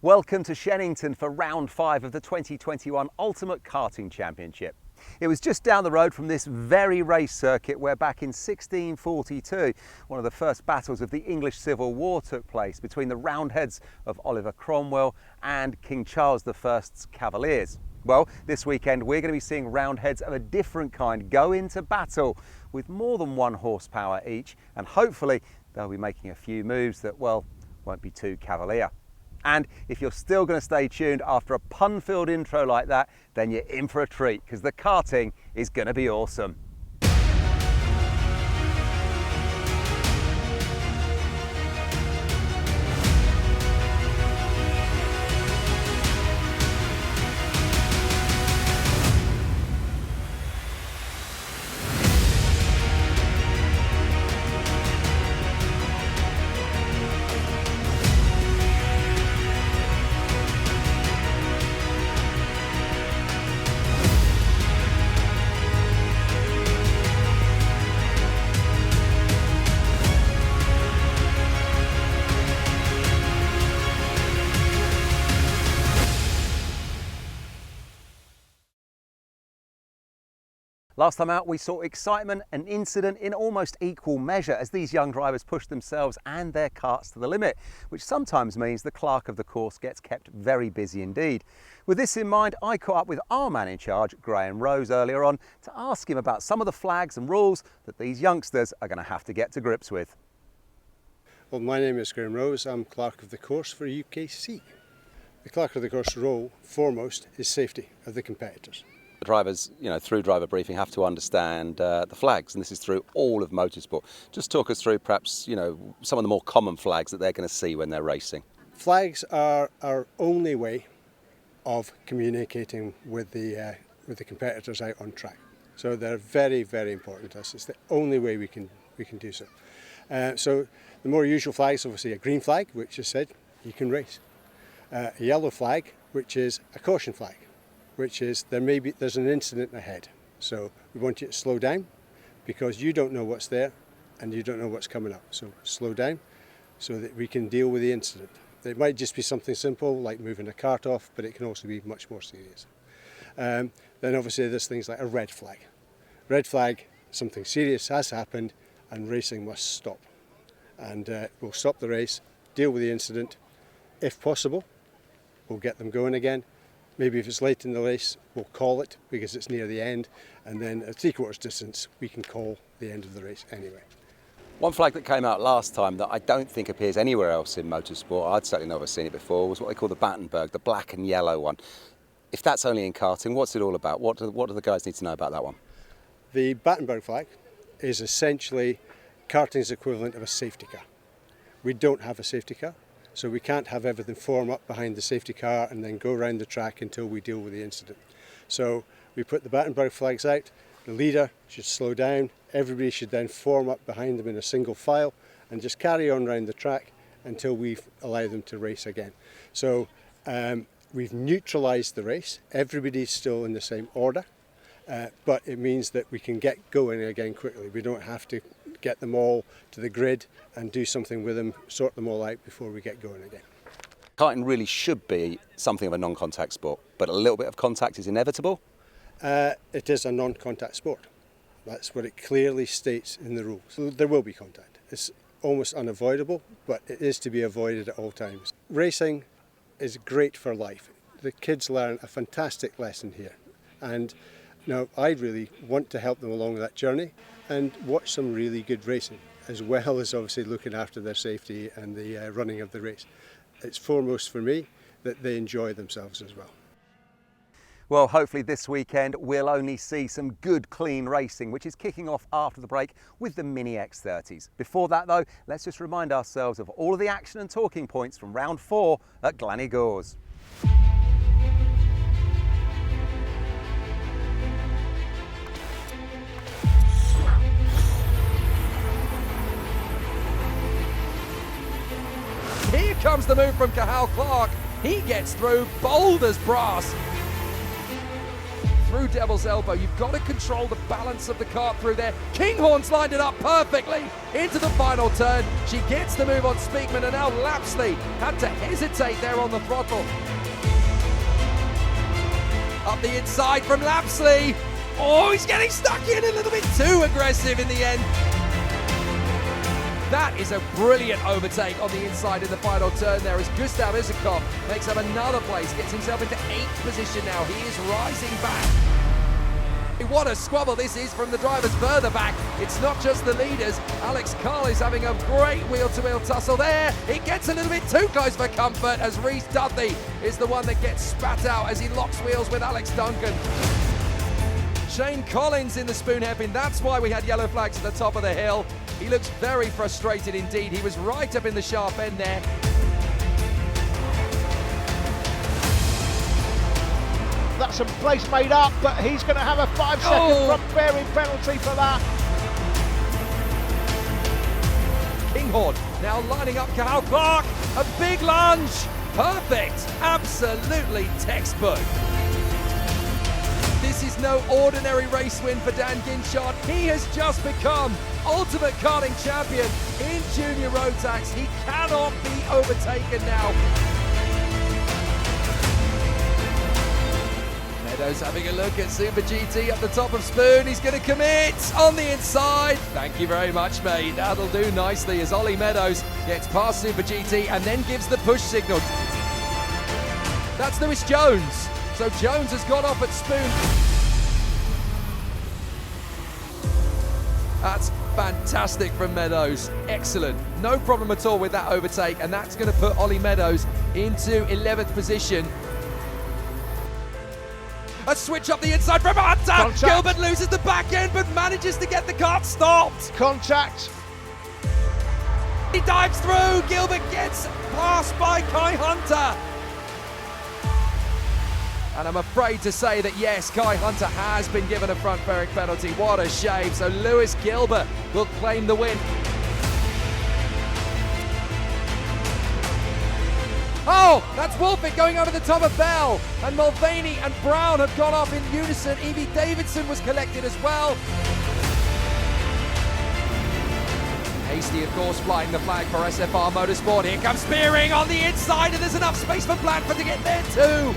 Welcome to Shenington for round 5 of the 2021 Ultimate Karting Championship. It was just down the road from this very race circuit where back in 1642, one of the first battles of the English Civil War took place between the Roundheads of Oliver Cromwell and King Charles I's Cavaliers. Well, this weekend we're going to be seeing Roundheads of a different kind go into battle with more than 1 horsepower each, and hopefully they'll be making a few moves that, well, won't be too cavalier. And if you're still going to stay tuned after a pun-filled intro like that, then you're in for a treat, because the karting is going to be awesome. Last time out, we saw excitement and incident in almost equal measure as these young drivers pushed themselves and their karts to the limit, which sometimes means the clerk of the course gets kept very busy indeed. With this in mind, I caught up with our man in charge, Graham Rose, earlier on to ask him about some of the flags and rules that these youngsters are going to have to get to grips with. Well, my name is Graham Rose. I'm clerk of the course for UKC. The clerk of the course role, foremost, is safety of the competitors. The drivers, through driver briefing have to understand the flags, and this is through all of motorsport. Just talk us through perhaps, some of the more common flags that they're going to see when they're racing. Flags are our only way of communicating with the competitors out on track. So they're very, very important to us. It's the only way we can do so. So the more usual flags, obviously a green flag, which is said you can race. A yellow flag, which is a caution flag, which is there's an incident ahead. So we want you to slow down because you don't know what's there and you don't know what's coming up. So slow down so that we can deal with the incident. It might just be something simple like moving a cart off, but it can also be much more serious. Then obviously there's things like a red flag. Red flag, something serious has happened and racing must stop. And we'll stop the race, deal with the incident. If possible, we'll get them going again. Maybe if it's late in the race, we'll call it because it's near the end, and then at 3/4 distance, we can call the end of the race anyway. One flag that came out last time that I don't think appears anywhere else in motorsport, I'd certainly never seen it before, was what they call the Battenberg, the black and yellow one. If that's only in karting, what's it all about? What do the guys need to know about that one? The Battenberg flag is essentially karting's equivalent of a safety car. We don't have a safety car. So we can't have everything form up behind the safety car and then go around the track until we deal with the incident. So we put the Battenberg flags out, the leader should slow down, everybody should then form up behind them in a single file and just carry on around the track until we allow them to race again. So we've neutralised the race, everybody's still in the same order, but it means that we can get going again quickly. We don't have to get them all to the grid and do something with them, sort them all out before we get going again. Karting really should be something of a non-contact sport, but a little bit of contact is inevitable. It is a non-contact sport. That's what it clearly states in the rules. There will be contact. It's almost unavoidable, but it is to be avoided at all times. Racing is great for life. The kids learn a fantastic lesson here, and now I really want to help them along that journey and watch some really good racing, as well as obviously looking after their safety and the running of the race. It's foremost for me that they enjoy themselves as well. Well, hopefully this weekend we'll only see some good clean racing, which is kicking off after the break with the Mini X30s. Before that though, let's just remind ourselves of all of the action and talking points from round 4 at Glannygores. Here comes the move from Cahal Clark. He gets through bold as brass. through Devil's Elbow. You've got to control the balance of the kart through there. Kinghorn's lined it up perfectly into the final turn. She gets the move on Speakman, and now Lapsley had to hesitate there on the throttle. Up the inside from Lapsley. Oh, he's getting stuck in a little bit too aggressive in the end. That is a brilliant overtake on the inside in the final turn there as Gustav Isakov makes up another place, gets himself into 8th position now. He is rising back. What a squabble this is from the drivers further back. It's not just the leaders. Alex Carl is having a great wheel-to-wheel tussle there. It gets a little bit too close for comfort as Rhys Dudley is the one that gets spat out as he locks wheels with Alex Duncan. Shane Collins in the spoon hairpin. That's why we had yellow flags at the top of the hill. He looks very frustrated indeed. He was right up in the sharp end there. That's some place made up, but he's going to have a 5-second front bearing penalty for that. Kinghorn now lining up Kyle Clark. A big lunge. Perfect. Absolutely textbook. This is no ordinary race win for Dan Ginchard. He has just become Ultimate Karting Champion in Junior Road Tax. He cannot be overtaken now. Meadows having a look at Super GT up the top of Spoon. He's going to commit on the inside. Thank you very much, mate. That'll do nicely as Ollie Meadows gets past Super GT and then gives the push signal. That's Lewis Jones. So Jones has got off at Spoon. That's fantastic from Meadows. Excellent. No problem at all with that overtake, and that's going to put Ollie Meadows into 11th position. A switch up the inside from Hunter. Contact. Gilbert loses the back end, but manages to get the kart stopped. Contact. He dives through. Gilbert gets passed by Kai Hunter. And I'm afraid to say that, yes, Kai Hunter has been given a front fairing penalty. What a shame. So Lewis Gilbert will claim the win. Oh, that's Wolfitt going over the top of Bell. And Mulvaney and Brown have gone off in unison. Evie Davidson was collected as well. Hasty, of course, flying the flag for SFR Motorsport. Here comes Spearing on the inside, and there's enough space for Blanford to get there too.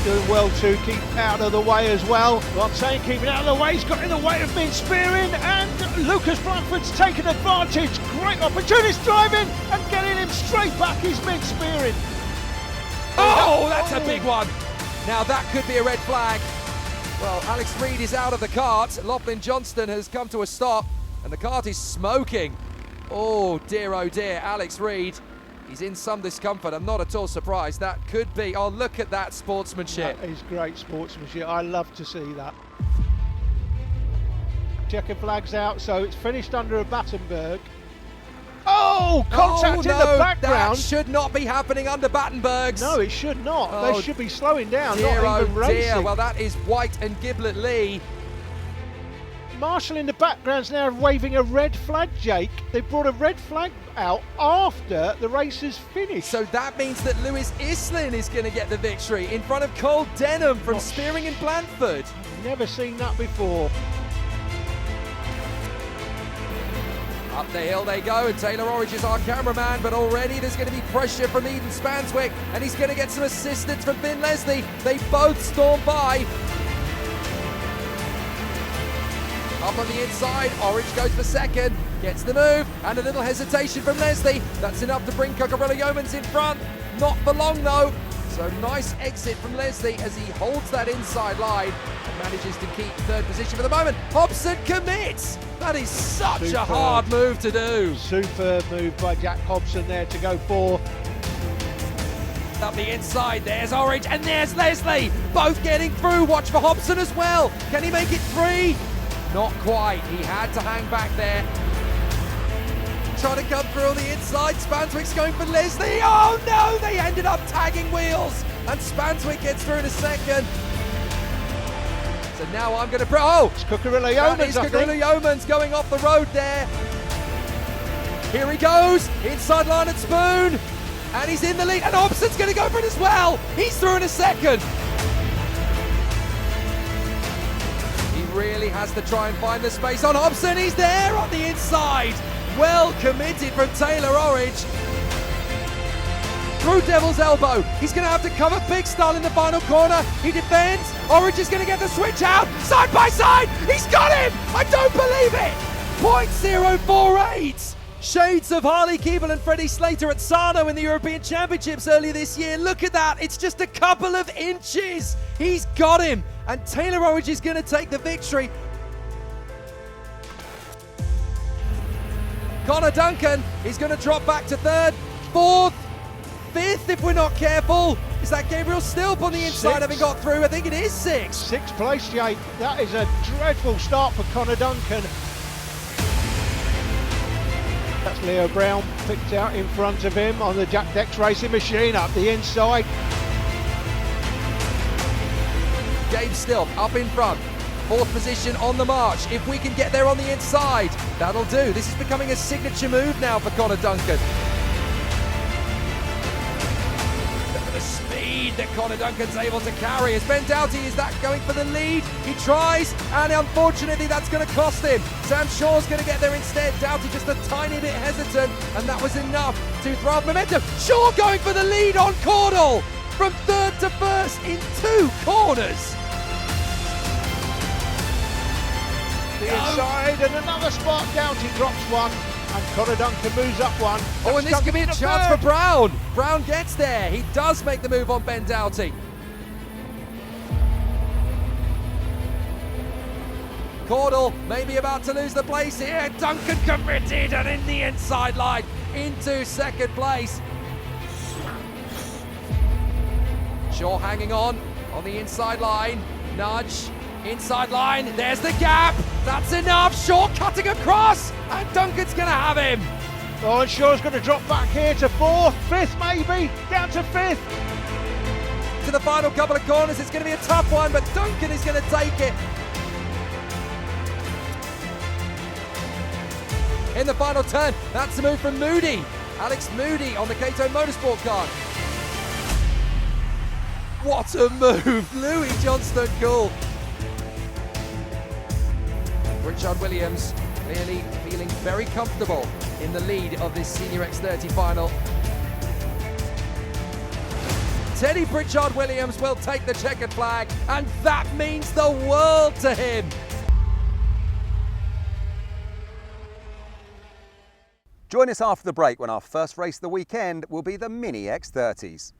Doing well to keep out of the way as well. What I'm saying, keeping out of the way, he's got in the way of being Spearing, and Lucas Blanford's taken advantage. Great opportunist driving and getting him straight back. He's mid Spearing. Oh, that's a big one. Now that could be a red flag. Well, Alex Reid is out of the kart. Lachlan Johnston has come to a stop, and the kart is smoking. Oh dear, Alex Reid. He's in some discomfort. I'm not at all surprised. That could be. Oh, look at that sportsmanship. That is great sportsmanship. I love to see that. Checker flags out, so it's finished under a Battenberg. Oh, contact in the background. That should not be happening under Battenbergs. No, it should not. Oh, they should be slowing down, dear, not even racing. Dear. Well, that is White and Giblet Lee. Marshall in the background's now waving a red flag, Jake. They brought a red flag out after the race is finished. So that means that Lewis Islin is going to get the victory in front of Cole Denham from Spearing and Blandford. Never seen that before. Up the hill they go, and Taylor Orridge is our cameraman, but already there's going to be pressure from Eden Spanswick, and he's going to get some assistance from Finn Leslie. They both storm by. Up on the inside, Orange goes for second, gets the move, and a little hesitation from Leslie. That's enough to bring Cucurella Yeomans in front. Not for long though. So nice exit from Leslie as he holds that inside line and manages to keep third position for the moment. Hobson commits. That is such a hard move to do. Superb move by Jack Hobson there to go fourth. Up the inside, there's Orange and there's Leslie. Both getting through. Watch for Hobson as well. Can he make it three? Not quite. He had to hang back there. Trying to come through on the inside. Spanswick's going for Leslie. Oh no, they ended up tagging wheels. And Spanswick gets through in a second. So now I'm going to... Oh! It's Cucurella Yeomans, I think. Cucurella Yeomans going off the road there. Here he goes. Inside line at Spoon. And he's in the lead. And Hobson's going to go for it as well. He's through in a second. really has to try and find the space on Hobson. He's there on the inside. Well committed from Taylor Orridge. Through Devil's Elbow. He's going to have to cover Big Style in the final corner. He defends. Orridge is going to get the switch out. Side by side. He's got him. I don't believe it. 0.048. Shades of Harley Keeble and Freddie Slater at Sarno in the European Championships earlier this year. Look at that. It's just a couple of inches. He's got him. And Taylor Orridge is going to take the victory. Connor Duncan is going to drop back to third, fourth, fifth if we're not careful. Is that Gabriel Stilp on the inside having got through? I think it is sixth. Sixth place, Jake. That is a dreadful start for Connor Duncan. That's Leo Brown picked out in front of him on the Jack Dex Racing machine up the inside. Gabe Stilp up in front. Fourth position on the march. If we can get there on the inside, that'll do. This is becoming a signature move now for Connor Duncan. Look at the speed that Connor Duncan's able to carry. As Ben Doughty is that going for the lead. He tries, and unfortunately that's going to cost him. Sam Shaw's going to get there instead. Doughty just a tiny bit hesitant, and that was enough to throw off momentum. Shaw going for the lead on Cordell from third to first in 2 corners. The inside and another spot. Doughty drops one and Connor Duncan moves up one. Oh, and this could be a chance for Brown. Brown gets there. He does make the move on Ben Doughty. Cordell maybe about to lose the place here. Duncan committed and in the inside line into second place. Shaw hanging on the inside line. Nudge. Inside line, there's the gap. That's enough. Shaw cutting across, and Duncan's going to have him. Oh, and Shaw's going to drop back here to fourth, fifth maybe, down to fifth. To the final couple of corners, it's going to be a tough one, but Duncan is going to take it. In the final turn, that's a move from Moody. Alex Moody on the Cato Motorsport car. What a move, Louis Johnston-Gould. Richard Williams clearly feeling very comfortable in the lead of this Senior X30 final. Teddy Pritchard Williams will take the checkered flag, and that means the world to him. Join us after the break when our first race of the weekend will be the Mini X30s.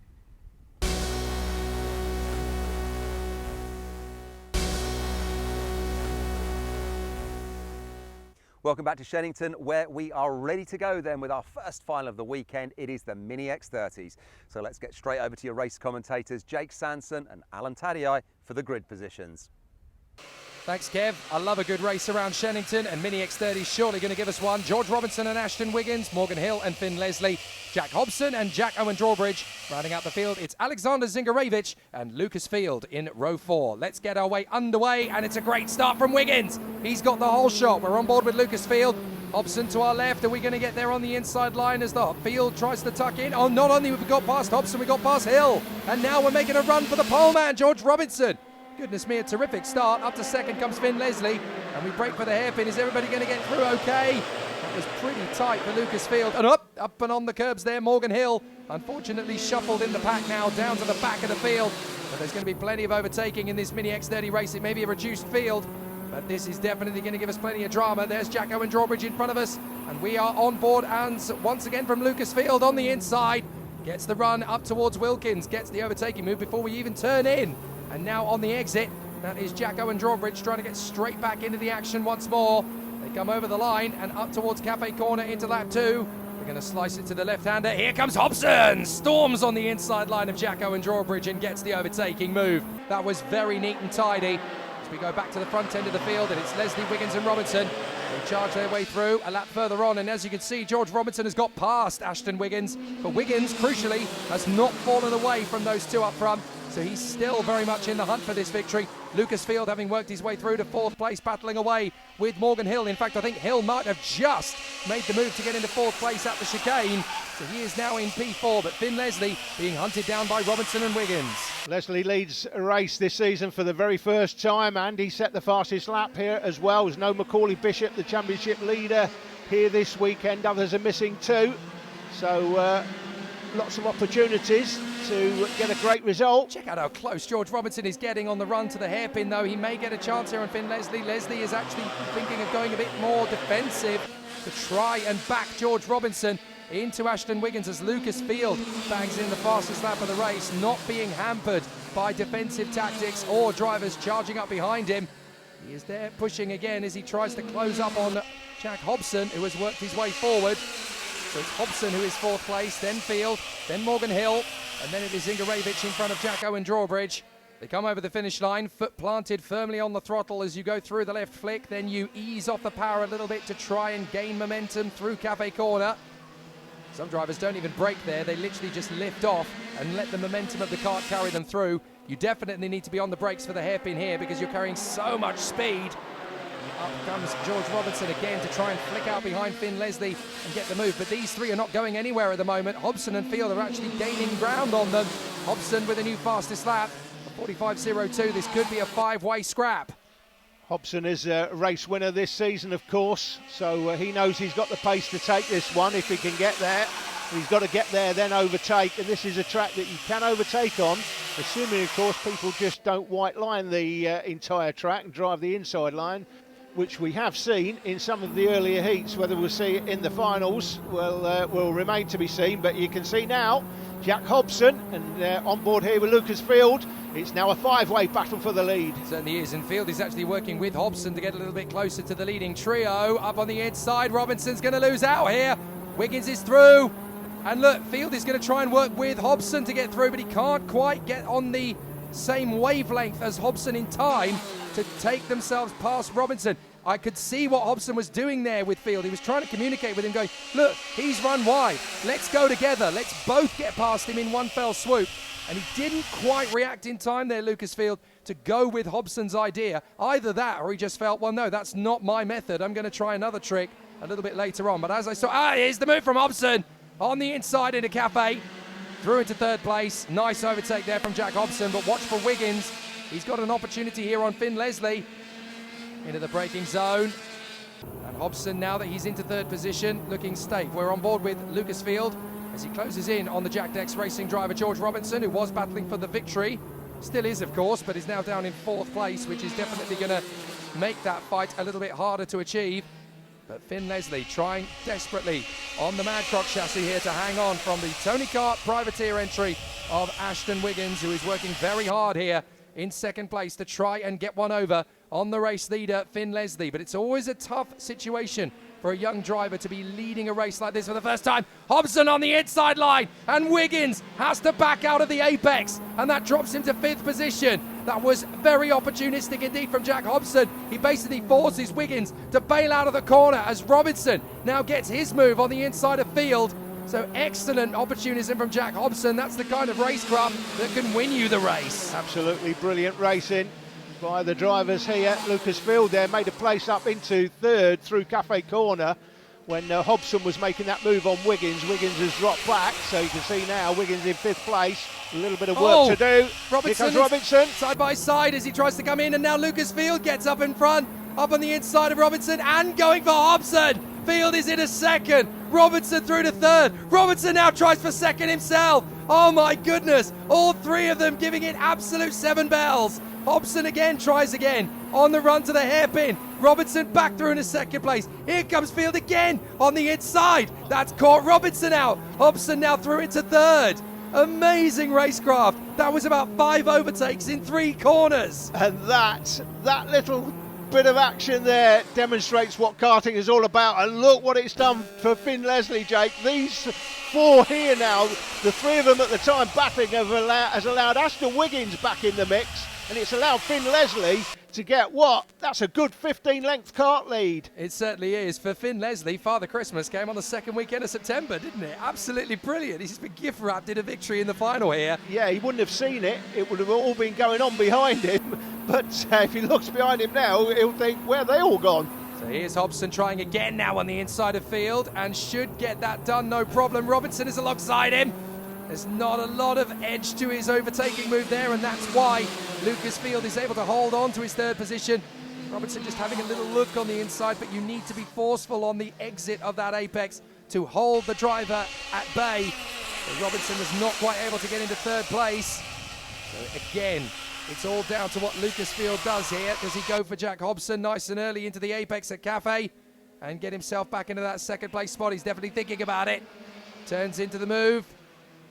Welcome back to Shenington, where we are ready to go then with our first final of the weekend. It is the Mini X30s. So let's get straight over to your race commentators, Jake Sanson and Alan Tadei, for the grid positions. Thanks, Kev. I love a good race around Shenington, and Mini X30 surely going to give us one. George Robinson and Ashton Wiggins, Morgan Hill and Finn Leslie, Jack Hobson and Jack Owen Drawbridge. Rounding out the field, it's Alexander Zingarevich and Lucas Field in row 4. Let's get our way underway, and it's a great start from Wiggins. He's got the whole shot. We're on board with Lucas Field. Hobson to our left. Are we going to get there on the inside line as the field tries to tuck in? Oh, not only have we got past Hobson, we got past Hill. And now we're making a run for the pole man, George Robinson. Goodness me, a terrific start. Up to second comes Finn Leslie, and we break for the hairpin. Is everybody going to get through okay? That was pretty tight for Lucas Field. And up and on the curbs there, Morgan Hill. Unfortunately shuffled in the pack now, down to the back of the field. But there's going to be plenty of overtaking in this Mini X30 race. It may be a reduced field, but this is definitely going to give us plenty of drama. There's Jack Owen Drawbridge in front of us, and we are on board. And once again from Lucas Field on the inside. Gets the run up towards Wilkins, gets the overtaking move before we even turn in. And now on the exit, that is Jack Owen Drawbridge trying to get straight back into the action once more. They come over the line and up towards Cafe Corner into lap 2. We're going to slice it to the left-hander. Here comes Hobson! Storms on the inside line of Jack Owen Drawbridge and gets the overtaking move. That was very neat and tidy. As we go back to the front end of the field, and it's Leslie, Wiggins and Robinson. They charge their way through a lap further on, and as you can see, George Robinson has got past Ashton Wiggins. But Wiggins, crucially, has not fallen away from those two up front. so he's still very much in the hunt for this victory. Lucas Field having worked his way through to 4th place, battling away with Morgan Hill. In fact, I think Hill might have just made the move to get into 4th place at the chicane, so he is now in P4, but Finn Leslie being hunted down by Robinson and Wiggins. Leslie leads a race this season for the very first time, and he set the fastest lap here as well. There's no Macaulay Bishop, the championship leader, here this weekend. Others are missing too, so lots of opportunities to get a great result. Check out how close George Robinson is getting on the run to the hairpin, though. He may get a chance here on Finn Leslie. Leslie is actually thinking of going a bit more defensive to try and back George Robinson into Ashton Wiggins as Lucas Field bangs in the fastest lap of the race, not being hampered by defensive tactics or drivers charging up behind him. He is there pushing again as he tries to close up on Jack Hobson, who has worked his way forward. So it's Hobson who is 4th place, then Field, then Morgan Hill, and then it is Inga Ravich in front of Jack Owen Drawbridge. They come over the finish line, foot planted firmly on the throttle as you go through the left flick, then you ease off the power a little bit to try and gain momentum through Cafe Corner. Some drivers don't even brake there, they literally just lift off and let the momentum of the kart carry them through. You definitely need to be on the brakes for the hairpin here because you're carrying so much speed. Up comes George Robinson again to try and flick out behind Finn Leslie and get the move, but these three are not going anywhere at the moment. Hobson and Field are actually gaining ground on them. Hobson with a new fastest lap, a 45.02. This could be a 5-way scrap. Hobson is a race winner this season, of course, so he knows he's got the pace to take this one if he can get there. He's got to get there, then overtake, and this is a track that you can overtake on, assuming, of course, people just don't white line the entire track and drive the inside line, which we have seen in some of the earlier heats. Whether we'll see it in the finals will remain to be seen, but you can see now Jack Hobson and on board here with Lucas Field. It's now a 5-way battle for the lead. It certainly is, and Field is actually working with Hobson to get a little bit closer to the leading trio. Up on the inside, Robinson's going to lose out here. Wiggins is through, and look, Field is going to try and work with Hobson to get through, but he can't quite get on the same wavelength as Hobson in time to take themselves past Robinson. I could see what Hobson was doing there with Field. He was trying to communicate with him, going, look, he's run wide. Let's go together. Let's both get past him in one fell swoop. And he didn't quite react in time there, Lucas Field, to go with Hobson's idea. Either that, or he just felt, well, no, that's not my method. I'm going to try another trick a little bit later on. But as I saw, here's the move from Hobson on the inside into Cafe. Through into 3rd place. Nice overtake there from Jack Hobson, but watch for Wiggins. He's got an opportunity here on Finn Leslie. Into the braking zone. And Hobson, now that he's into 3rd position, looking safe. We're on board with Lucas Field as he closes in on the Jack Dex Racing driver George Robinson, who was battling for the victory. Still is, of course, but is now down in 4th place, which is definitely going to make that fight a little bit harder to achieve. But Finn Leslie trying desperately on the Madcock chassis here to hang on from the Tony Kart privateer entry of Ashton Wiggins, who is working very hard here in 2nd place to try and get one over on the race leader, Finn Leslie. But it's always a tough situation for a young driver to be leading a race like this for the first time. Hobson on the inside line, and Wiggins has to back out of the apex, and that drops him to 5th position. That was very opportunistic indeed from Jack Hobson. He basically forces Wiggins to bail out of the corner as Robinson now gets his move on the inside of Field. So excellent opportunism from Jack Hobson. That's the kind of racecraft that can win you the race. Absolutely brilliant racing by the drivers here. Lucas Field there made a place up into 3rd through Cafe Corner when Hobson was making that move on Wiggins. Wiggins has dropped back, so you can see now Wiggins in 5th place. A little bit of work to do. Robinson, here comes Robinson. Side by side as he tries to come in, and now Lucas Field gets up in front, up on the inside of Robinson and going for Hobson. Field is in a 2nd. Robinson through to 3rd. Robinson now tries for 2nd himself. Oh my goodness. All 3 of them giving it absolute 7 bells. Hobson again tries again on the run to the hairpin. Robinson back through into 2nd place. Here comes Field again on the inside. That's caught Robinson out. Hobson now through into 3rd. Amazing racecraft. That was about 5 overtakes in 3 corners. And that little bit of action there demonstrates what karting is all about, and look what it's done for Finn Leslie, Jake. These 4 here now, the 3 of them at the time battling has allowed Ashton Wiggins back in the mix, and it's allowed Finn Leslie to get what? That's a good 15-length kart lead. It certainly is. For Finn Leslie, Father Christmas came on the second weekend of September, didn't it? Absolutely brilliant. He's been gift wrapped in a victory in the final here. Yeah, he wouldn't have seen it. It would have all been going on behind him. But if he looks behind him now, he'll think, where are they all gone? So here's Hobson trying again now on the inside of field and should get that done, no problem. Robinson is alongside him. There's not a lot of edge to his overtaking move there, and that's why Lucas Field is able to hold on to his third position. Robinson just having a little look on the inside, but you need to be forceful on the exit of that apex to hold the driver at bay. But Robinson was not quite able to get into third place. So again, it's all down to what Lucas Field does here. Does he go for Jack Hobson nice and early into the apex at Cafe and get himself back into that second place spot? He's definitely thinking about it. Turns into the move.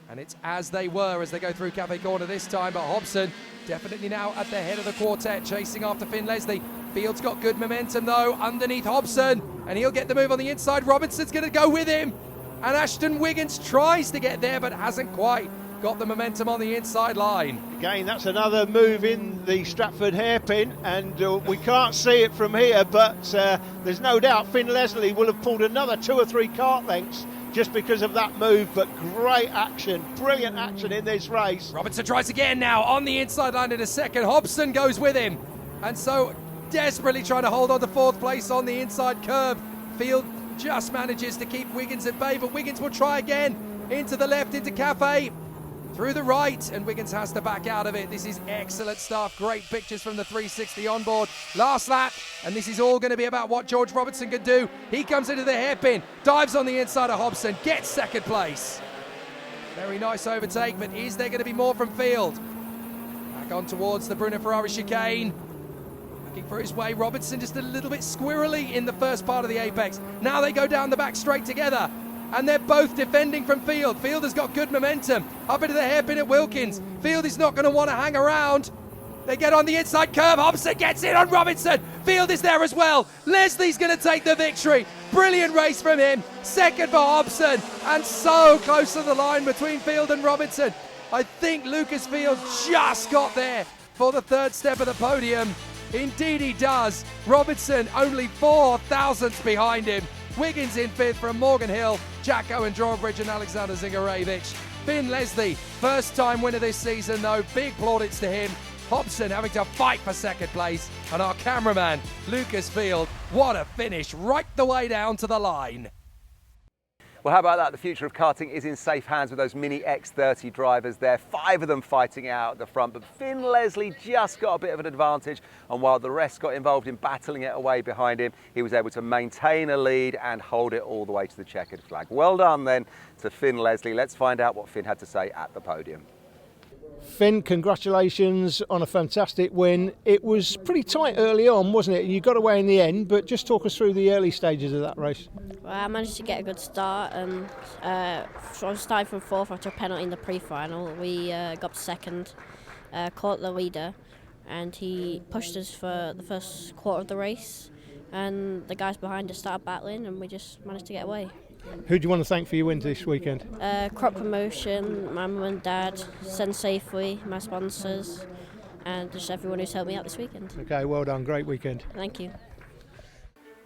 And it's as they were as they go through Cafe Corner this time, but Hobson definitely now at the head of the quartet, chasing after Finn Leslie. Field's got good momentum though, underneath Hobson, and he'll get the move on the inside. Robinson's going to go with him, and Ashton Wiggins tries to get there, but hasn't quite got the momentum on the inside line. Again, that's another move in the Stratford hairpin, and we can't see it from here, but there's no doubt Finn Leslie will have pulled another 2 or 3 kart lengths just because of that move. But great action, brilliant action in this race. Robinson tries again now on the inside line in a second. Hobson goes with him, and so desperately trying to hold on to fourth place on the inside curve. Field just manages to keep Wiggins at bay, but Wiggins will try again into the left, into Cafe, through the right, and Wiggins has to back out of it. This is excellent stuff. Great pictures from the 360 on board. Last lap, and this is all going to be about what George Robinson can do. He comes into the hairpin, dives on the inside of Hobson, gets second place. Very nice overtake, but is there going to be more from Field? Back on towards the Bruno Ferrari chicane. Looking for his way. Robinson just a little bit squirrely in the first part of the apex. Now they go down the back straight together, and they're both defending from Field. Field has got good momentum. Up into the hairpin at Wilkins. Field is not going to want to hang around. They get on the inside curve. Hobson gets in on Robinson. Field is there as well. Leslie's going to take the victory. Brilliant race from him. Second for Hobson. And so close to the line between Field and Robinson. I think Lucas Field just got there for the third step of the podium. Indeed he does. Robinson only 4 thousandths behind him. Wiggins in fifth from Morgan Hill, Jack Owen Drawbridge and Alexander Zingarevich. Finn Leslie, first time winner this season though, big plaudits to him. Hobson having to fight for second place, and our cameraman, Lucas Field, what a finish, right the way down to the line. Well, how about that? The future of karting is in safe hands with those Mini X30 drivers there. 5 of them fighting out at the front, but Finn Leslie just got a bit of an advantage, and while the rest got involved in battling it away behind him, he was able to maintain a lead and hold it all the way to the checkered flag. Well done then to Finn Leslie. Let's find out what Finn had to say at the podium. Finn, congratulations on a fantastic win. It was pretty tight early on, wasn't it? You got away in the end, but just talk us through the early stages of that race. Well, I managed to get a good start, and so I was starting from fourth after a penalty in the pre-final. We got second, caught the leader, and he pushed us for the first quarter of the race, and the guys behind us started battling, and we just managed to get away. Who do you want to thank for your win this weekend? Crop Promotion, my mum and dad, Send Safely, my sponsors, and just everyone who's helped me out this weekend. Okay, well done, great weekend. Thank you.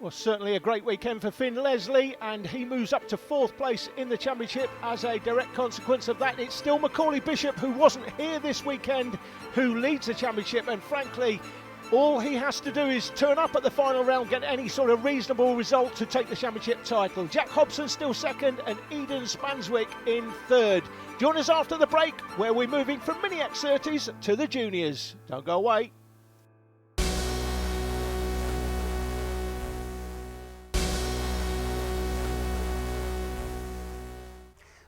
Well, certainly a great weekend for Finn Leslie, and he moves up to fourth place in the championship as a direct consequence of that. It's still Macaulay Bishop, who wasn't here this weekend, who leads the championship, and frankly, all he has to do is turn up at the final round, get any sort of reasonable result to take the championship title. Jack Hobson still second, and Eden Spanswick in third. Join us after the break, where we're moving from Mini X30s to the juniors. Don't go away.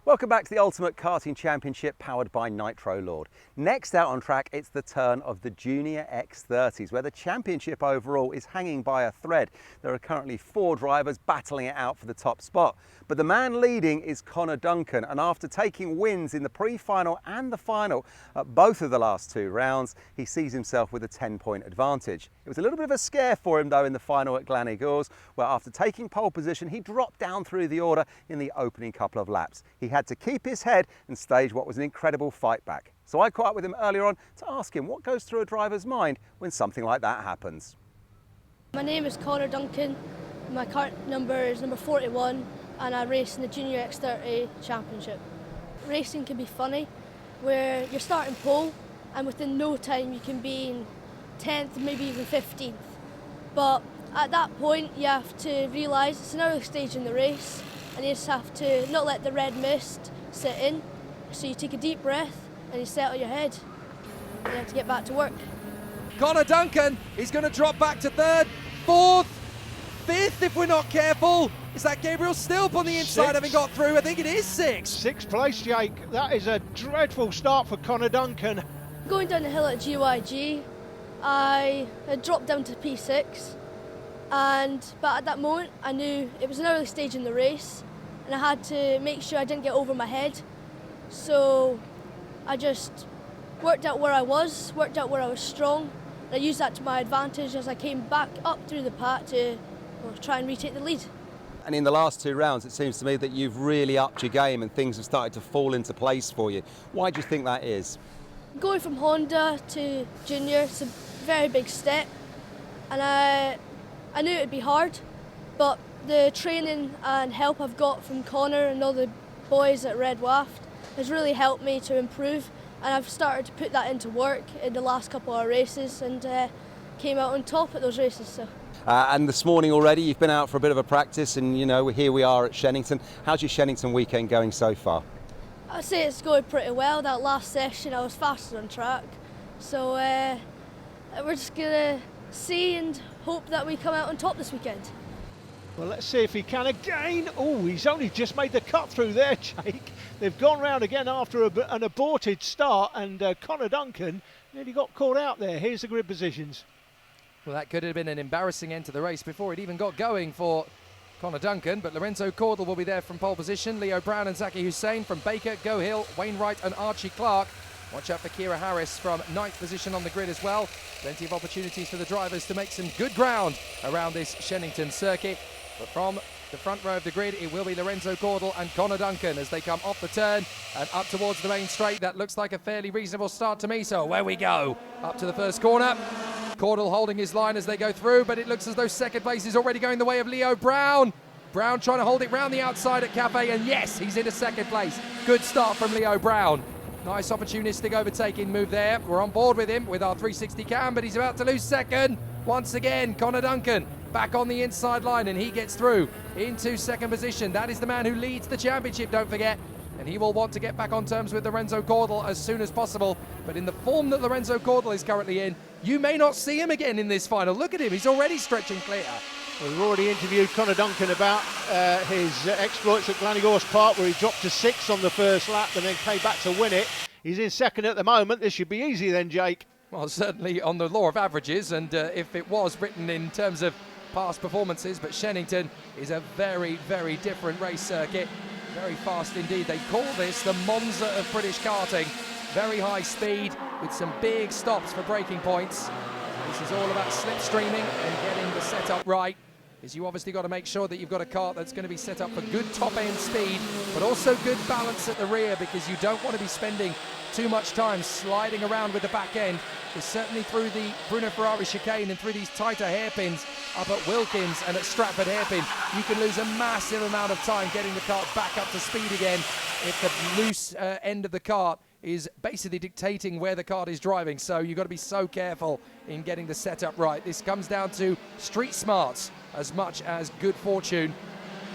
Welcome back to the Ultimate Karting Championship powered by Nitro Lord. Next out on track, it's the turn of the Junior X30s, where the championship overall is hanging by a thread. There are currently 4 drivers battling it out for the top spot. But the man leading is Connor Duncan, and after taking wins in the pre-final and the final at both of the last 2 rounds, he sees himself with a 10-point advantage. It was a little bit of a scare for him though in the final at Gleneagles, where after taking pole position, he dropped down through the order in the opening couple of laps. He had to keep his head and stage what was an incredible fight back. So I caught up with him earlier on to ask him what goes through a driver's mind when something like that happens. My name is Connor Duncan, my kart number is number 41 and I race in the Junior X30 Championship. Racing can be funny, where you're starting pole and within no time you can be in 10th, maybe even 15th. But at that point you have to realise it's an early stage in the race and you just have to not let the red mist sit in. So you take a deep breath and you settle your head and you have to get back to work. Connor Duncan is going to drop back to third, fourth, fifth if we're not careful. Is that Gabriel Stilp on the inside having got through? I think it is sixth. Sixth place, Jake. That is a dreadful start for Connor Duncan. Going down the hill at GYG, I had dropped down to P6, but at that moment I knew it was an early stage in the race and I had to make sure I didn't get over my head. So I just worked out where I was, worked out where I was strong, and I used that to my advantage as I came back up through the pack to try and retake the lead. And in the last 2 rounds, it seems to me that you've really upped your game and things have started to fall into place for you. Why do you think that is? Going from Honda to Junior, it's a very big step, and I knew it would be hard, but the training and help I've got from Connor and all the boys at Red Waft has really helped me to improve, and I've started to put that into work in the last couple of races and came out on top at those races. So. And this morning already, you've been out for a bit of a practice and, you know, here we are at Shenington. How's your Shenington weekend going so far? I'd say it's going pretty well. That last session I was fastest on track. So we're just going to see and hope that we come out on top this weekend. Well, let's see if he can again. Oh, he's only just made the cut through there, Jake. They've gone round again after an aborted start, and Connor Duncan nearly got caught out there. Here's the grid positions. Well, that could have been an embarrassing end to the race before it even got going for Connor Duncan, but Lorenzo Cordell will be there from pole position. Leo Brown and Zaki Hussein from Baker, Go Hill, Wainwright and Archie Clark. Watch out for Kira Harris from 9th position on the grid as well. Plenty of opportunities for the drivers to make some good ground around this Shenington circuit. But from the front row of the grid, it will be Lorenzo Cordell and Connor Duncan as they come off the turn and up towards the main straight. That looks like a fairly reasonable start to me, so away we go. Up to the first corner. Cordell holding his line as they go through, but it looks as though second place is already going the way of Leo Brown. Brown trying to hold it round the outside at Cafe, and yes, he's into second place. Good start from Leo Brown. Nice opportunistic overtaking move there. We're on board with him with our 360 cam, but he's about to lose second. Once again, Connor Duncan back on the inside line, and he gets through into second position. That is the man who leads the championship, don't forget. And he will want to get back on terms with Lorenzo Cordell as soon as possible. But in the form that Lorenzo Cordell is currently in, you may not see him again in this final. Look at him, he's already stretching clear. Well, we've already interviewed Connor Duncan about his exploits at Glanigorse Park, where he dropped to 6th on the first lap and then came back to win it. He's in second at the moment. This should be easy then, Jake. Well, certainly on the law of averages, and if it was written in terms of past performances, but Shenington is a very, very different race circuit. Very fast indeed. They call this the Monza of British karting. Very high speed with some big stops for braking points. This is all about slipstreaming and getting the setup right. Is you obviously got to make sure that you've got a kart that's going to be set up for good top-end speed, but also good balance at the rear, because you don't want to be spending too much time sliding around with the back end. Because certainly through the Bruno Ferrari chicane and through these tighter hairpins up at Wilkins and at Stratford hairpin, you can lose a massive amount of time getting the kart back up to speed again if the loose end of the kart is basically dictating where the kart is driving. So you've got to be so careful in getting the setup right. This comes down to street smarts as much as good fortune.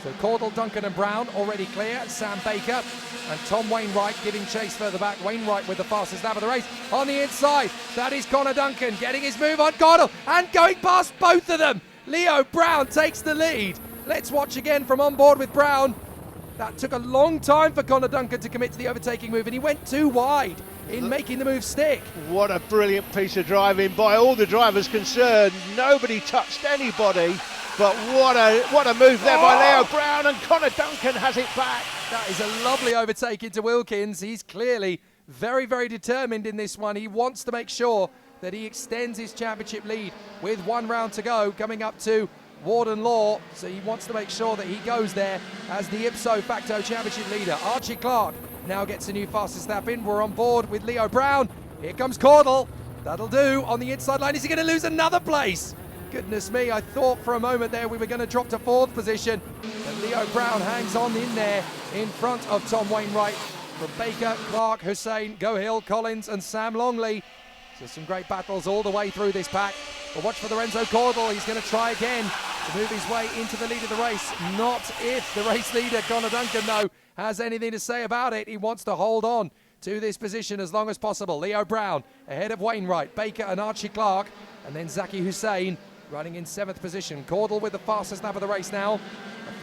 So Cordell, Duncan and Brown already clear. Sam Baker and Tom Wainwright giving chase further back. Wainwright with the fastest lap of the race. On the inside, that is Connor Duncan getting his move on Cordell and going past both of them. Leo Brown takes the lead. Let's watch again from on board with Brown. That took a long time for Connor Duncan to commit to the overtaking move, and he went too wide in making the move stick. What a brilliant piece of driving by all the drivers concerned. Nobody touched anybody, but what a move there by Leo Brown, and Connor Duncan has it back. That is a lovely overtake into Wilkins. He's clearly very, very determined in this one. He wants to make sure that he extends his championship lead with 1 round to go, coming up to Warden Law, so he wants to make sure that he goes there as the ipso facto championship leader. Archie Clark now gets a new fastest lap in. We're on board with Leo Brown. Here comes Cordell. That'll do on the inside line. Is he going to lose another place? Goodness me, I thought for a moment there we were going to drop to 4th position. But Leo Brown hangs on in there in front of Tom Wainwright. From Baker, Clark, Hussein, Gohill, Collins and Sam Longley. So some great battles all the way through this pack. But watch for Lorenzo Cordell. He's going to try again to move his way into the lead of the race. Not if the race leader, Connor Duncan, though, has anything to say about it. He wants to hold on to this position as long as possible. Leo Brown ahead of Wainwright, Baker and Archie Clark. And then Zaki Hussein running in 7th position. Cordell with the fastest lap of the race now.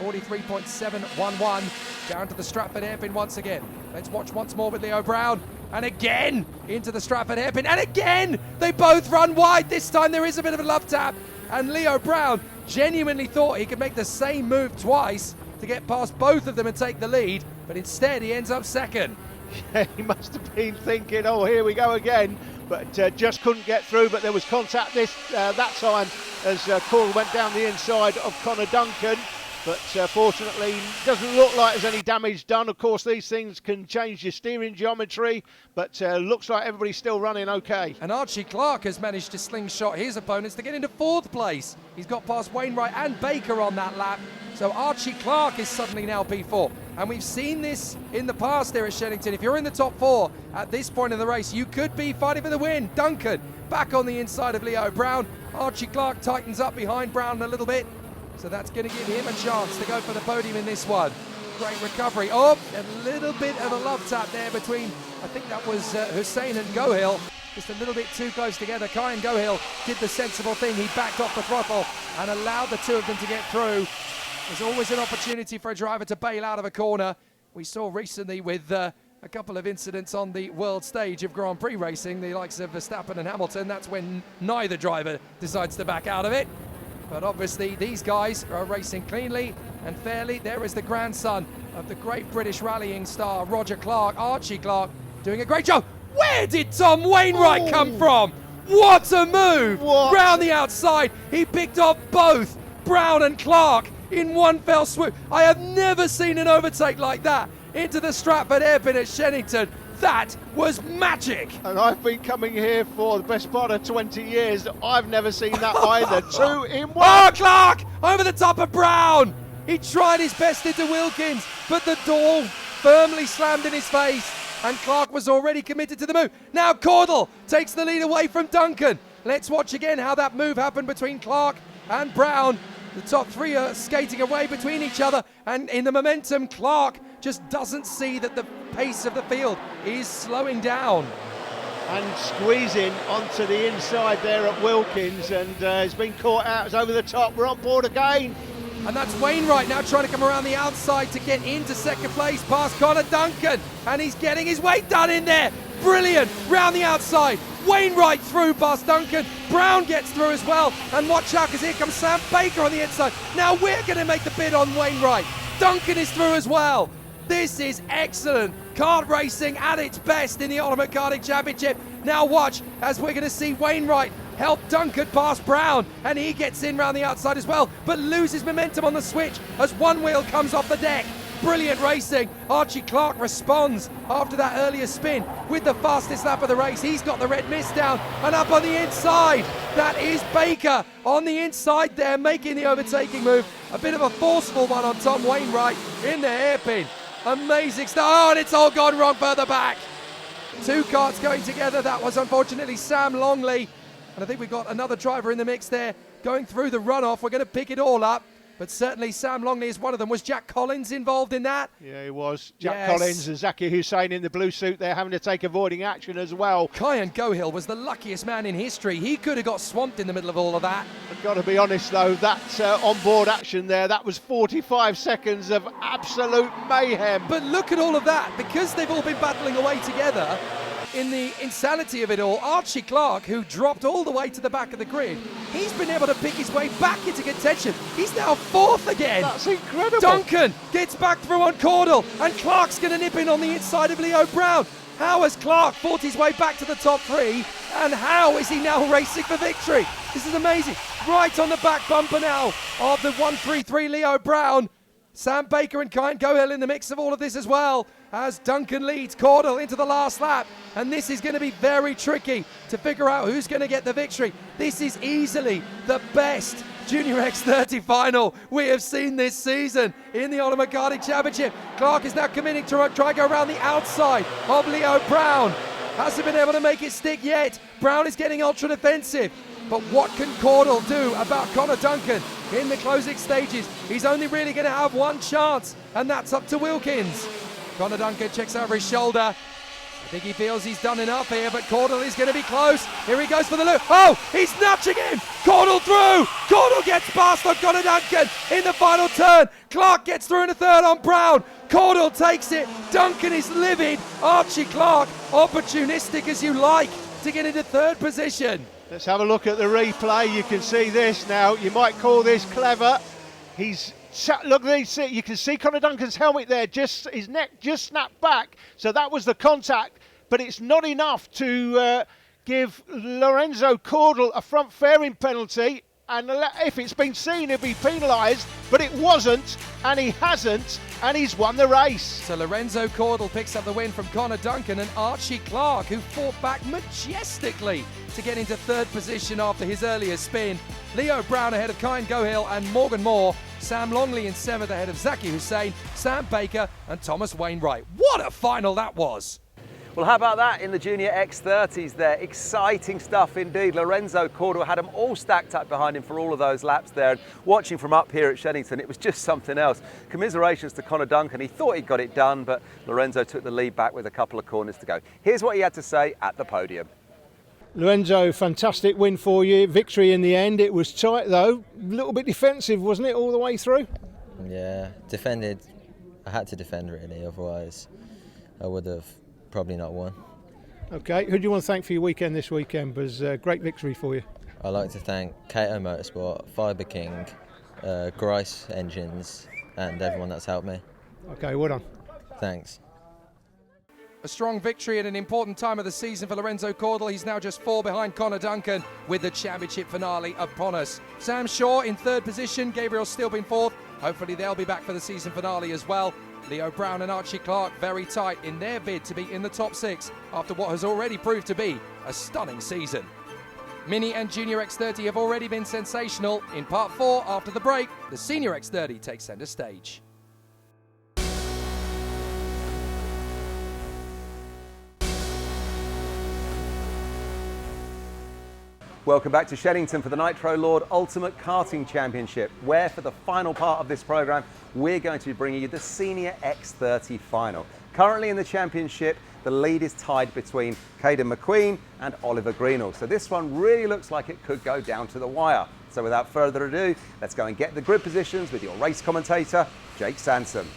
43.711 down to the Stratford hairpin once again. Let's watch once more with Leo Brown. And again into the Stratford hairpin. And again, they both run wide. This time there is a bit of a love tap. And Leo Brown genuinely thought he could make the same move twice to get past both of them and take the lead. But instead, he ends up 2nd. Yeah, he must have been thinking, oh, here we go again. But just couldn't get through. But there was contact that time as Cordell went down the inside of Connor Duncan. But fortunately, doesn't look like there's any damage done. Of course, these things can change your steering geometry, but looks like everybody's still running okay. And Archie Clark has managed to slingshot his opponents to get into 4th place. He's got past Wainwright and Baker on that lap. So Archie Clark is suddenly now P4. And we've seen this in the past here at Shenington. If you're in the top 4 at this point in the race, you could be fighting for the win. Duncan back on the inside of Leo Brown. Archie Clark tightens up behind Brown a little bit. So that's going to give him a chance to go for the podium in this one. Great recovery. Oh, a little bit of a love tap there between, I think that was Hussein and Gohill. Just a little bit too close together. Kyan Gohill did the sensible thing. He backed off the throttle and allowed the two of them to get through. There's always an opportunity for a driver to bail out of a corner. We saw recently with a couple of incidents on the world stage of Grand Prix racing, the likes of Verstappen and Hamilton. That's when neither driver decides to back out of it. But obviously these guys are racing cleanly and fairly. There is the grandson of the great British rallying star, Roger Clark, Archie Clark, doing a great job. Where did Tom Wainwright come from? What a move! What? Round the outside, he picked off both Brown and Clark in one fell swoop. I have never seen an overtake like that into the Stratford hairpin at Shenington. That was magic. And I've been coming here for the best part of 20 years. I've never seen that either. 2 in 1. Oh, Clark over the top of Brown. He tried his best into Wilkins, but the door firmly slammed in his face, and Clark was already committed to the move. Now Cordell takes the lead away from Duncan. Let's watch again how that move happened between Clark and Brown. The top 3 are skating away between each other, and in the momentum, Clark just doesn't see that the pace of the field is slowing down. And squeezing onto the inside there at Wilkins, and has been caught out. It's over the top. We're on board again. And that's Wainwright now trying to come around the outside to get into 2nd place past Connor Duncan. And he's getting his weight done in there. Brilliant. Round the outside. Wainwright through past Duncan. Brown gets through as well. And watch out, because here comes Sam Baker on the inside. Now we're going to make the bid on Wainwright. Duncan is through as well. This is excellent. Kart racing at its best in the Ultimate Karting Championship. Now watch as we're going to see Wainwright help Duncan past Brown, and he gets in round the outside as well, but loses momentum on the switch as one wheel comes off the deck. Brilliant racing. Archie Clark responds after that earlier spin with the fastest lap of the race. He's got the red mist down, and up on the inside, that is Baker on the inside there, making the overtaking move. A bit of a forceful one on Tom Wainwright in the hairpin. Amazing stuff. Oh, and it's all gone wrong further back. 2 karts going together. That was unfortunately Sam Longley. And I think we've got another driver in the mix there going through the runoff. We're going to pick it all up. But certainly Sam Longley is one of them. Was Jack Collins involved in that? Yeah, he was. Jack Yes. Collins and Zaki Hussein in the blue suit there having to take avoiding action as well. Kyan Gohill was the luckiest man in history. He could have got swamped in the middle of all of that. I've got to be honest though, that on-board action there, that was 45 seconds of absolute mayhem. But look at all of that. Because they've all been battling away together, in the insanity of it all, Archie Clark, who dropped all the way to the back of the grid, he's been able to pick his way back into contention. He's now 4th again. That's incredible. Duncan gets back through on Cordell, and Clark's going to nip in on the inside of Leo Brown. How has Clark fought his way back to the top 3? And how is he now racing for victory? This is amazing. Right on the back bumper now of the 133 Leo Brown. Sam Baker and Kyan Gohill in the mix of all of this as well, as Duncan leads Cordell into the last lap. And this is going to be very tricky to figure out who's going to get the victory. This is easily the best Junior X30 final we have seen this season in the Ultimate Karting Championship. Clark is now committing to try and go around the outside of Leo Brown. Hasn't been able to make it stick yet. Brown is getting ultra defensive. But what can Cordell do about Connor Duncan in the closing stages? He's only really going to have one chance, and that's up to Wilkins. Connor Duncan checks over his shoulder. I think he feels he's done enough here, but Cordell is going to be close. Here he goes for the loop. Oh, he's nudging him. Cordell through. Cordell gets past on Connor Duncan in the final turn. Clark gets through in a third on Brown. Cordell takes it. Duncan is livid. Archie Clark, opportunistic as you like, to get into third position. Let's have a look at the replay. You can see this now. You might call this clever. Look, you can see Connor Duncan's helmet there. His neck just snapped back. So that was the contact. But it's not enough to give Lorenzo Cordell a front fairing penalty. And if it's been seen, he'll be penalised. But it wasn't, and he hasn't, and he's won the race. So Lorenzo Cordell picks up the win from Connor Duncan, and Archie Clark, who fought back majestically to get into third position after his earlier spin. Leo Brown ahead of Kyan Gohill and Morgan Moore. Sam Longley in seventh ahead of Zaki Hussain, Sam Baker and Thomas Wainwright. What a final that was! Well, how about that in the Junior X30s there? Exciting stuff indeed. Lorenzo Cordell had them all stacked up behind him for all of those laps there. And watching from up here at Shenington, it was just something else. Commiserations to Connor Duncan. He thought he'd got it done, but Lorenzo took the lead back with a couple of corners to go. Here's what he had to say at the podium. Lorenzo, fantastic win for you. Victory in the end. It was tight though. A little bit defensive, wasn't it, all the way through? Yeah, defended. I had to defend really, otherwise I would have probably not won. Okay, who do you want to thank for your weekend this weekend? It was a great victory for you. I'd like to thank Kato Motorsport, Fibre King, Grice Engines and everyone that's helped me. Okay, well done. Thanks. A strong victory at an important time of the season for Lorenzo Cordell. He's now just 4 behind Connor Duncan with the championship finale upon us. Sam Shaw in third position, Gabriel Steele in fourth. Hopefully they'll be back for the season finale as well. Leo Brown and Archie Clark very tight in their bid to be in the top 6 after what has already proved to be a stunning season. Mini and Junior X30 have already been sensational. In part 4, after the break, the Senior X30 takes centre stage. Welcome back to Shenington for the Nitro Lord Ultimate Karting Championship, where for the final part of this programme, we're going to be bringing you the Senior X30 final. Currently in the championship, the lead is tied between Caden McQueen and Oliver Greenall. So this one really looks like it could go down to the wire. So without further ado, let's go and get the grid positions with your race commentator, Jake Sansom.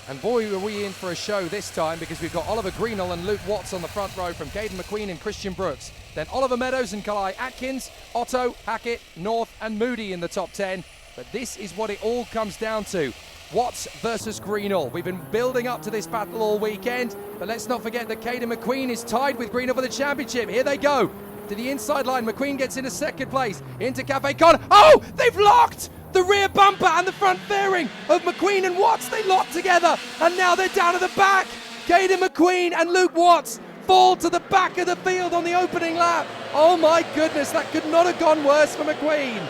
And boy, were we in for a show this time, because we've got Oliver Greenall and Luke Watts on the front row from Caden McQueen and Christian Brooks. Then Oliver Meadows and Kalai Atkins, Otto, Hackett, North and Moody in the top 10. But this is what it all comes down to. Watts versus Greenall. We've been building up to this battle all weekend, but let's not forget that Caden McQueen is tied with Greenall for the championship. Here they go. To the inside line, McQueen gets into second place. Into Cafe Con. Oh, they've locked! The rear bumper and the front fairing of McQueen and Watts, they locked together, and now they're down at the back. Caden McQueen and Luke Watts fall to the back of the field on the opening lap. Oh my goodness, that could not have gone worse for McQueen.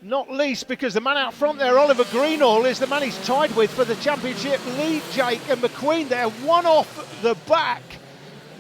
Not least because the man out front there, Oliver Greenall, is the man he's tied with for the championship lead, Jake, and McQueen there, one off the back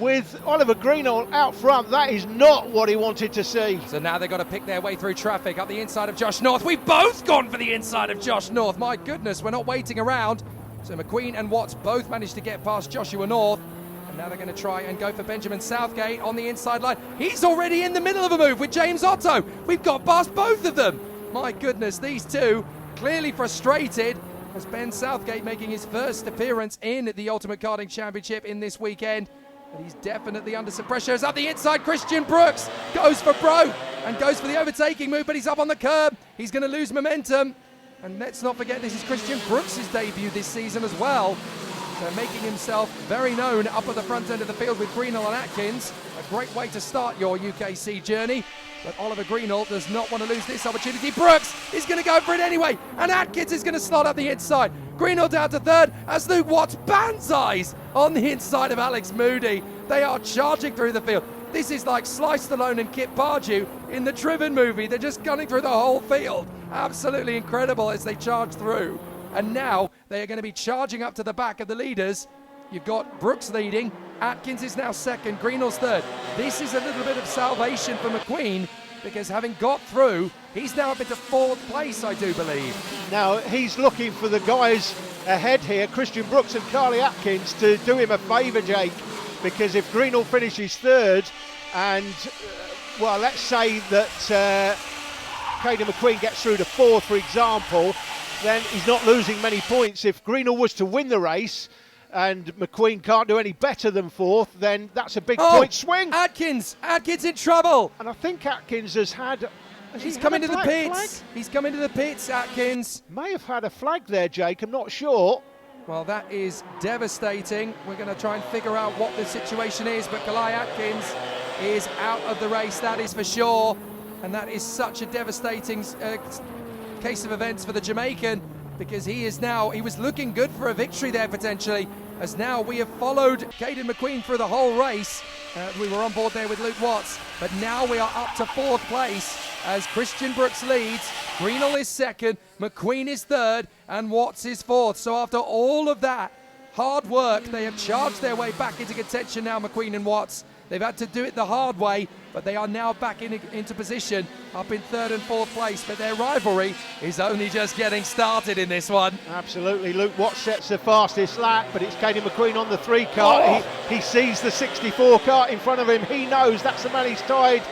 with Oliver Greenall out front. That is not what he wanted to see. So now they've got to pick their way through traffic up the inside of Josh North. We've both gone for the inside of Josh North. My goodness, we're not waiting around. So McQueen and Watts both managed to get past Joshua North. And now they're going to try and go for Benjamin Southgate on the inside line. He's already in the middle of a move with James Otto. We've got past both of them. My goodness, these two clearly frustrated, as Ben Southgate making his first appearance in the Ultimate Karting Championship in this weekend. But he's definitely under some pressure. As up the inside, Christian Brooks goes for broke and goes for the overtaking move, but he's up on the curb. He's going to lose momentum. And let's not forget, this is Christian Brooks' debut this season as well. So So making himself very known up at the front end of the field with Greenall and Atkins. A great way to start your UKC journey. But Oliver Greenall does not want to lose this opportunity. Brooks is going to go for it anyway. And Atkins is going to slot up the inside. Greenall down to third as Luke Watts banzais on the inside of Alex Moody. They are charging through the field. This is like Sly Stallone and Kit Pardew in the Driven movie. They're just gunning through the whole field. Absolutely incredible as they charge through. And now they are going to be charging up to the back of the leaders. You've got Brooks leading. Atkins is now second. Greenall's third. This is a little bit of salvation for McQueen because having got through, he's now up into fourth place, I do believe. Now he's looking for the guys ahead here, Christian Brooks and Carly Atkins, to do him a favour, Jake, because if Greenall finishes third and, well, let's say that Caden McQueen gets through to fourth, for example, then he's not losing many points. If Greenall was to win the race and McQueen can't do any better than fourth, then that's a big point swing. Atkins in trouble. And I think Atkins has had... He's come into the pits. He's come into the pits, Atkins. May have had a flag there, Jake, I'm not sure. Well, that is devastating. We're going to try and figure out what the situation is, but Kalai Atkins is out of the race, that is for sure. And that is such a devastating case of events for the Jamaican, because he was looking good for a victory there potentially, as now we have followed Caden McQueen through the whole race. We were on board there with Luke Watts, but now we are up to fourth place as Christian Brooks leads. Greenall is second, McQueen is third, and Watts is fourth. So after all of that hard work, they have charged their way back into contention now, McQueen and Watts. They've had to do it the hard way, but they are now back into position, up in third and fourth place. But their rivalry is only just getting started in this one. Absolutely. Luke Watts sets the fastest lap, but it's Caden McQueen on the 3 kart. Oh. He sees the 64 kart in front of him. He knows that's the man he's tied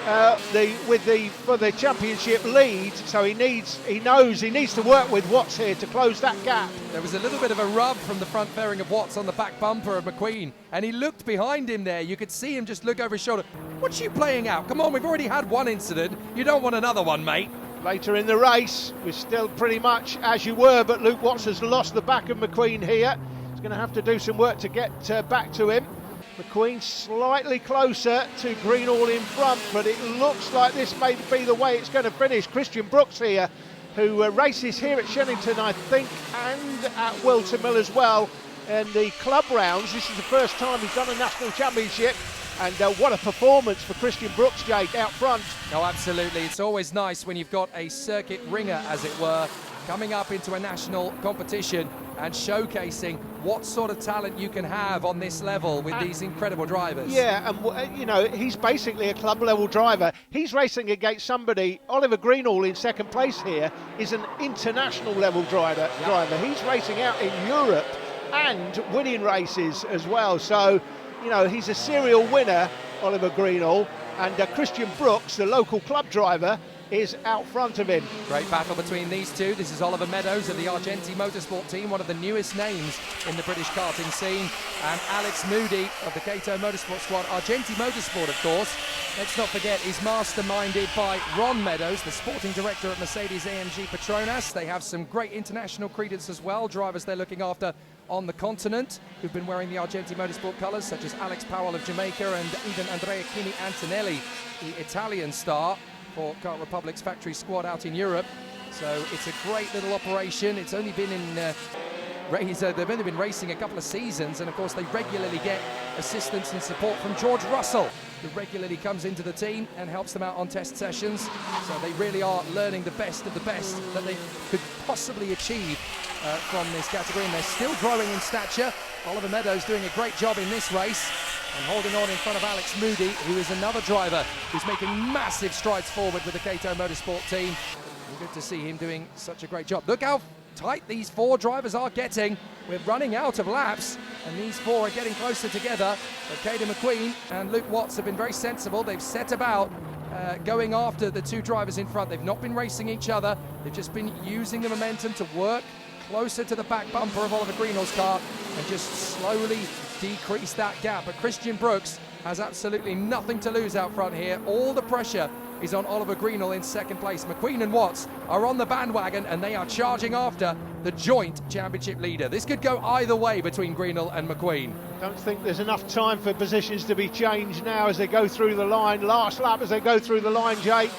for the championship lead, so he knows he needs to work with Watts here to close that gap. There was a little bit of a rub from the front fairing of Watts on the back bumper of McQueen, and he looked behind him there. You could see him just look over his shoulder. What's you playing out? Come on, we've already had one incident. You don't want another one, mate. Later in the race, we're still pretty much as you were, but Luke Watts has lost the back of McQueen here. He's going to have to do some work to get back to him. McQueen slightly closer to Greenall in front, but it looks like this may be the way it's going to finish. Christian Brooks here, who races here at Shenington, I think, and at Wilton Mill as well in the club rounds. This is the first time he's done a national championship, and what a performance for Christian Brooks, Jake, out front. Oh, absolutely. It's always nice when you've got a circuit ringer, as it were, coming up into a national competition and showcasing what sort of talent you can have on this level with these incredible drivers. Yeah, and you know, he's basically a club level driver. He's racing against somebody. Oliver Greenall in second place here is an international level driver. He's racing out in Europe and winning races as well. So, you know, he's a serial winner, Oliver Greenall, and Christian Brooks, the local club driver, is out front of him. Great battle between these two. This is Oliver Meadows of the Argenti Motorsport team, one of the newest names in the British karting scene, and Alex Moody of the Cato Motorsport squad. Argenti Motorsport, of course, let's not forget, is masterminded by Ron Meadows, the sporting director at Mercedes-AMG Petronas. They have some great international credence as well, drivers they're looking after on the continent who've been wearing the Argenti Motorsport colours, such as Alex Powell of Jamaica and even Andrea Chini Antonelli, the Italian star for Kart Republic's factory squad out in Europe. So it's a great little operation. It's only been in they've only been racing a couple of seasons, and of course they regularly get assistance and support from George Russell, who regularly comes into the team and helps them out on test sessions. So they really are learning the best of the best that they could possibly achieve from this category, and they're still growing in stature. Oliver Meadows doing a great job in this race and holding on in front of Alex Moody, who is another driver who's making massive strides forward with the Cato Motorsport team. And good to see him doing such a great job. Look how tight these four drivers are getting. We're running out of laps, and these four are getting closer together. But Caden McQueen and Luke Watts have been very sensible. They've set about going after the two drivers in front. They've not been racing each other. They've just been using the momentum to work closer to the back bumper of Oliver Greenall's car and just slowly decrease that gap. But Christian Brooks has absolutely nothing to lose out front here. All the pressure is on Oliver Greenall in second place. McQueen and Watts are on the bandwagon and they are charging after the joint championship leader. This could go either way between Greenall and McQueen. Don't think there's enough time for positions to be changed now as they go through the line. Last lap as they go through the line, Jake.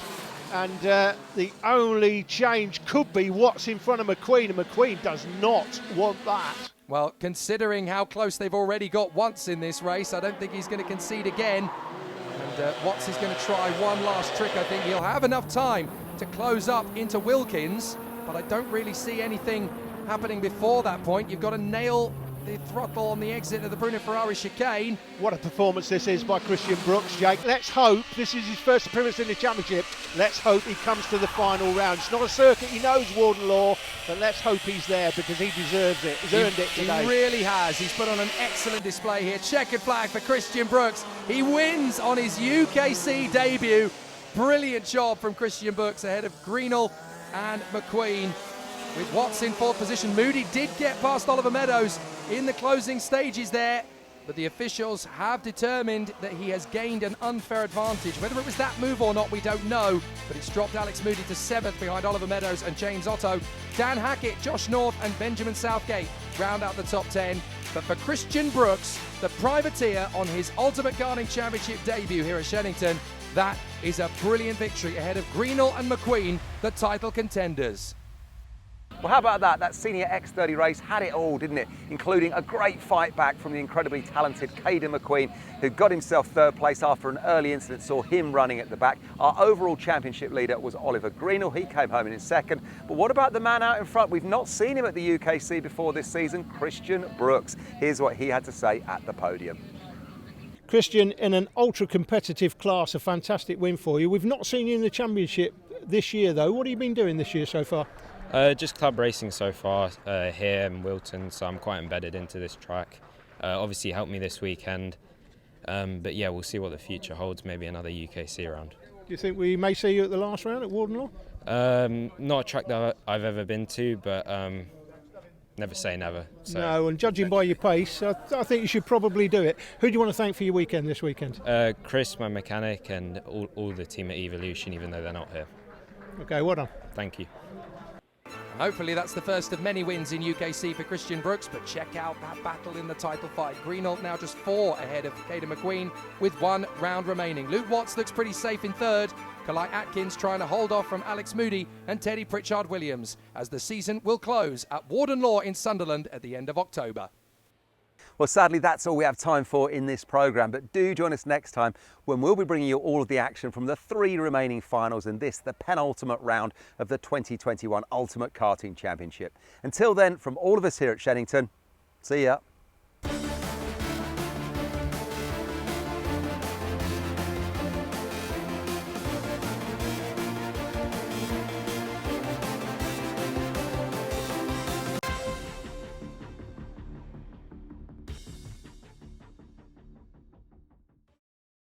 And the only change could be Watts in front of McQueen, and McQueen does not want that. Well, considering how close they've already got once in this race, I don't think he's going to concede again. And Watts is going to try one last trick. I think he'll have enough time to close up into Wilkins, but I don't really see anything happening before that point. You've got to nail the throttle on the exit of the Bruno Ferrari chicane. What a performance this is by Christian Brooks, Jake. Let's hope this is his first appearance in the championship. Let's hope he comes to the final round. It's not a circuit he knows, Warden Law, but let's hope he's there because he deserves it. He's earned it today. He really has. He's put on an excellent display here. Checkered flag for Christian Brooks. He wins on his UKC debut. Brilliant job from Christian Brooks ahead of Greenall and McQueen. With Watts in fourth position, Moody did get past Oliver Meadows in the closing stages there, but the officials have determined that he has gained an unfair advantage. Whether it was that move or not, we don't know, but it's dropped Alex Moody to 7th behind Oliver Meadows and James Otto. Dan Hackett, Josh North and Benjamin Southgate round out the top 10. But for Christian Brooks, the privateer on his Ultimate Karting Championship debut here at Shenington, that is a brilliant victory ahead of Greenall and McQueen, the title contenders. Well, how about that? That senior X30 race had it all, didn't it? Including a great fight back from the incredibly talented Caden McQueen, who got himself third place after an early incident saw him running at the back. Our overall championship leader was Oliver Greenall. He came home in second. But what about the man out in front? We've not seen him at the UKC before this season, Christian Brooks. Here's what he had to say at the podium. Christian, in an ultra-competitive class, a fantastic win for you. We've not seen you in the championship this year, though. What have you been doing this year so far? Just club racing so far here in Wilton, so I'm quite embedded into this track. Obviously helped me this weekend, but yeah, we'll see what the future holds, maybe another UKC round. Do you think we may see you at the last round at Warden Law? Not a track that I've ever been to, but never say never. So. No, and judging by your pace, I think you should probably do it. Who do you want to thank for your weekend this weekend? Chris, my mechanic, and all the team at Evolution, even though they're not here. Okay, well done. Thank you. Hopefully that's the first of many wins in UKC for Christian Brooks, but check out that battle in the title fight. Greenall now just 4 ahead of Caden McQueen with 1 round remaining. Luke Watts looks pretty safe in third. Kalai Atkins trying to hold off from Alex Moody and Teddy Pritchard-Williams as the season will close at Warden Law in Sunderland at the end of October. Well, sadly, that's all we have time for in this programme, but do join us next time when we'll be bringing you all of the action from the 3 remaining finals and this, the penultimate round of the 2021 Ultimate Karting Championship. Until then, from all of us here at Shenington, see ya.